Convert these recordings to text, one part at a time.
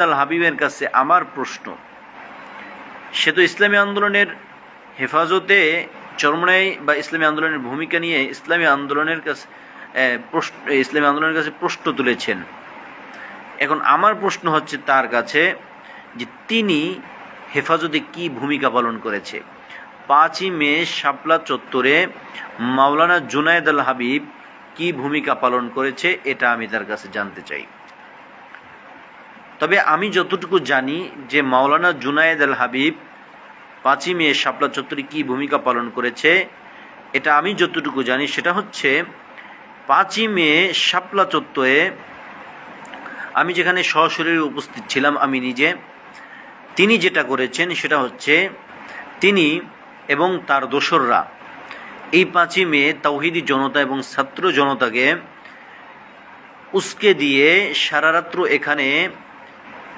আল হাবিবের কাছে আমার প্রশ্ন, সে তো ইসলামী আন্দোলনের হেফাজতে চরমনাই বা ইসলামী আন্দোলনের ভূমিকা নিয়ে ইসলামী আন্দোলনের কাছে প্রশ্ন তুলেছেন। এখন আমার প্রশ্ন হচ্ছে তার কাছে যে তিনি হেফাজতে কি ভূমিকা পালন করেছে। 5ই মে শাপলা চত্বরে মাওলানা জুনায়েদ আল হাবিব কি ভূমিকা পালন করেছে এটা আমি তার কাছে জানতে চাই। তবে আমি যতটুকু জানি যে মাওলানা জুনায়েদ আল হাবিব 5ই মে শাপলা চত্বরে কী ভূমিকা পালন করেছে, এটা আমি যতটুকু জানি সেটা হচ্ছে 5ই মে শাপলা চত্বরে আমি যেখানে সশরীরে উপস্থিত ছিলাম আমি নিজে, তিনি যেটা করেছেন সেটা হচ্ছে তিনি এবং তার দোসররা এই 5ই মে তাওহিদি জনতা এবং ছাত্র জনতাকে উস্কে দিয়ে সারা রাত্র এখানে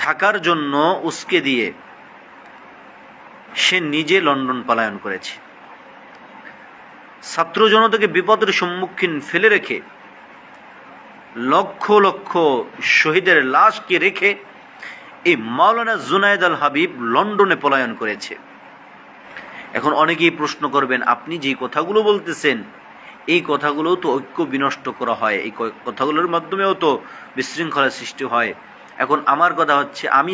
থাকার জন্য উস্কে দিয়ে সে নিজে লন্ডন পলায়ন করেছে। ছাত্র জনতাকে বিপদের সম্মুখীন ফেলে রেখে লক্ষ লক্ষ শহীদের লাশকে রেখে এই মাওলানা জুনায়েদ আল হাবিব লন্ডনে পলায়ন করেছে। এখন অনেকেই প্রশ্ন করবেন, আপনি যে কথাগুলো বলতেছেন এই কথাগুলো তো ঐক্য বিনষ্ট করা হয়, এই কথাগুলোর মাধ্যমেও তো বিশৃঙ্খলার সৃষ্টি হয়। এখন আমার কথা হচ্ছে, আমি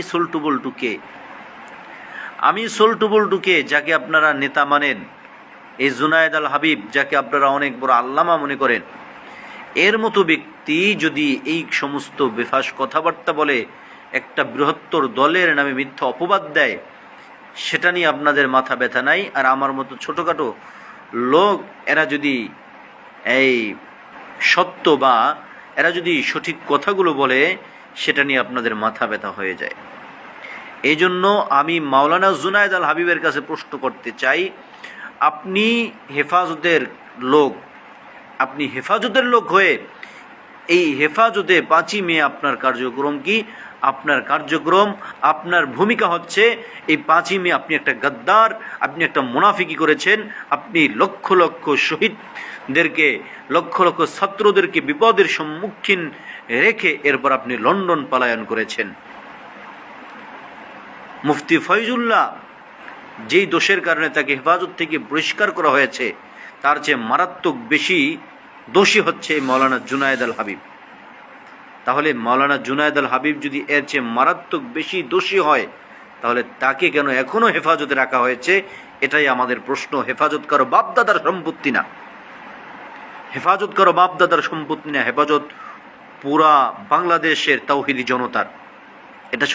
সোলটুবল্টুকে যাকে আপনারা নেতা মানেন, এই জুনায়েদ আল হাবিব যাকে আপনারা অনেক বড় আল্লামা মনে করেন, এর মতো ব্যক্তি যদি এই সমস্ত বেফাস কথাবার্তা বলে একটা বৃহত্তর দলের নামে মিথ্যা অপবাদ দেয়, সেটা নিয়ে আপনাদের মাথা ব্যথা নাই। আর আমার মতো ছোটোখাটো লোক এরা যদি এই সত্য বা এরা যদি সঠিক কথাগুলো বলে সেটা নিয়ে আপনাদের মাথা ব্যথা হয়ে যায়। এই জন্য আমি মাওলানা জুনায়েদ আল হাবিবের কাছে প্রশ্ন করতে চাই, আপনি হেফাজতের লোক হয়ে এই হেফাজতে 5ই মে আপনার কার্যক্রম কি? আপনার ভূমিকা হচ্ছে এই 5ই মে আপনি একটা গাদ্দার, আপনি একটা মুনাফিকি করেছেন। আপনি লক্ষ লক্ষ শহীদদেরকে, লক্ষ লক্ষ ছাত্রদেরকে বিপদের সম্মুখীন রেখে এরপর আপনি লন্ডন পলায়ন করেছেন। মুফতি ফয়জুল্লাহ যেই দোষের কারণে তাকে হেফাজত থেকে বহিষ্কার করা হয়েছে, তার চেয়ে মারাত্মক বেশি দোষী হচ্ছে মাওলানা জুনায়েদ আল হাবিব। তাহলে মাওলানা জুনায়েদ আল হাবিব যদি এর চেয়ে মারাত্মক বেশি দোষী হয়, তাহলে তাকে কেন এখনও হেফাজতে রাখা হয়েছে? এটাই আমাদের প্রশ্ন। হেফাজত কারো বাপদাদার সম্পত্তি না, হেফাজত পুরা বাংলাদেশের তাওহিদি জনতার। এটা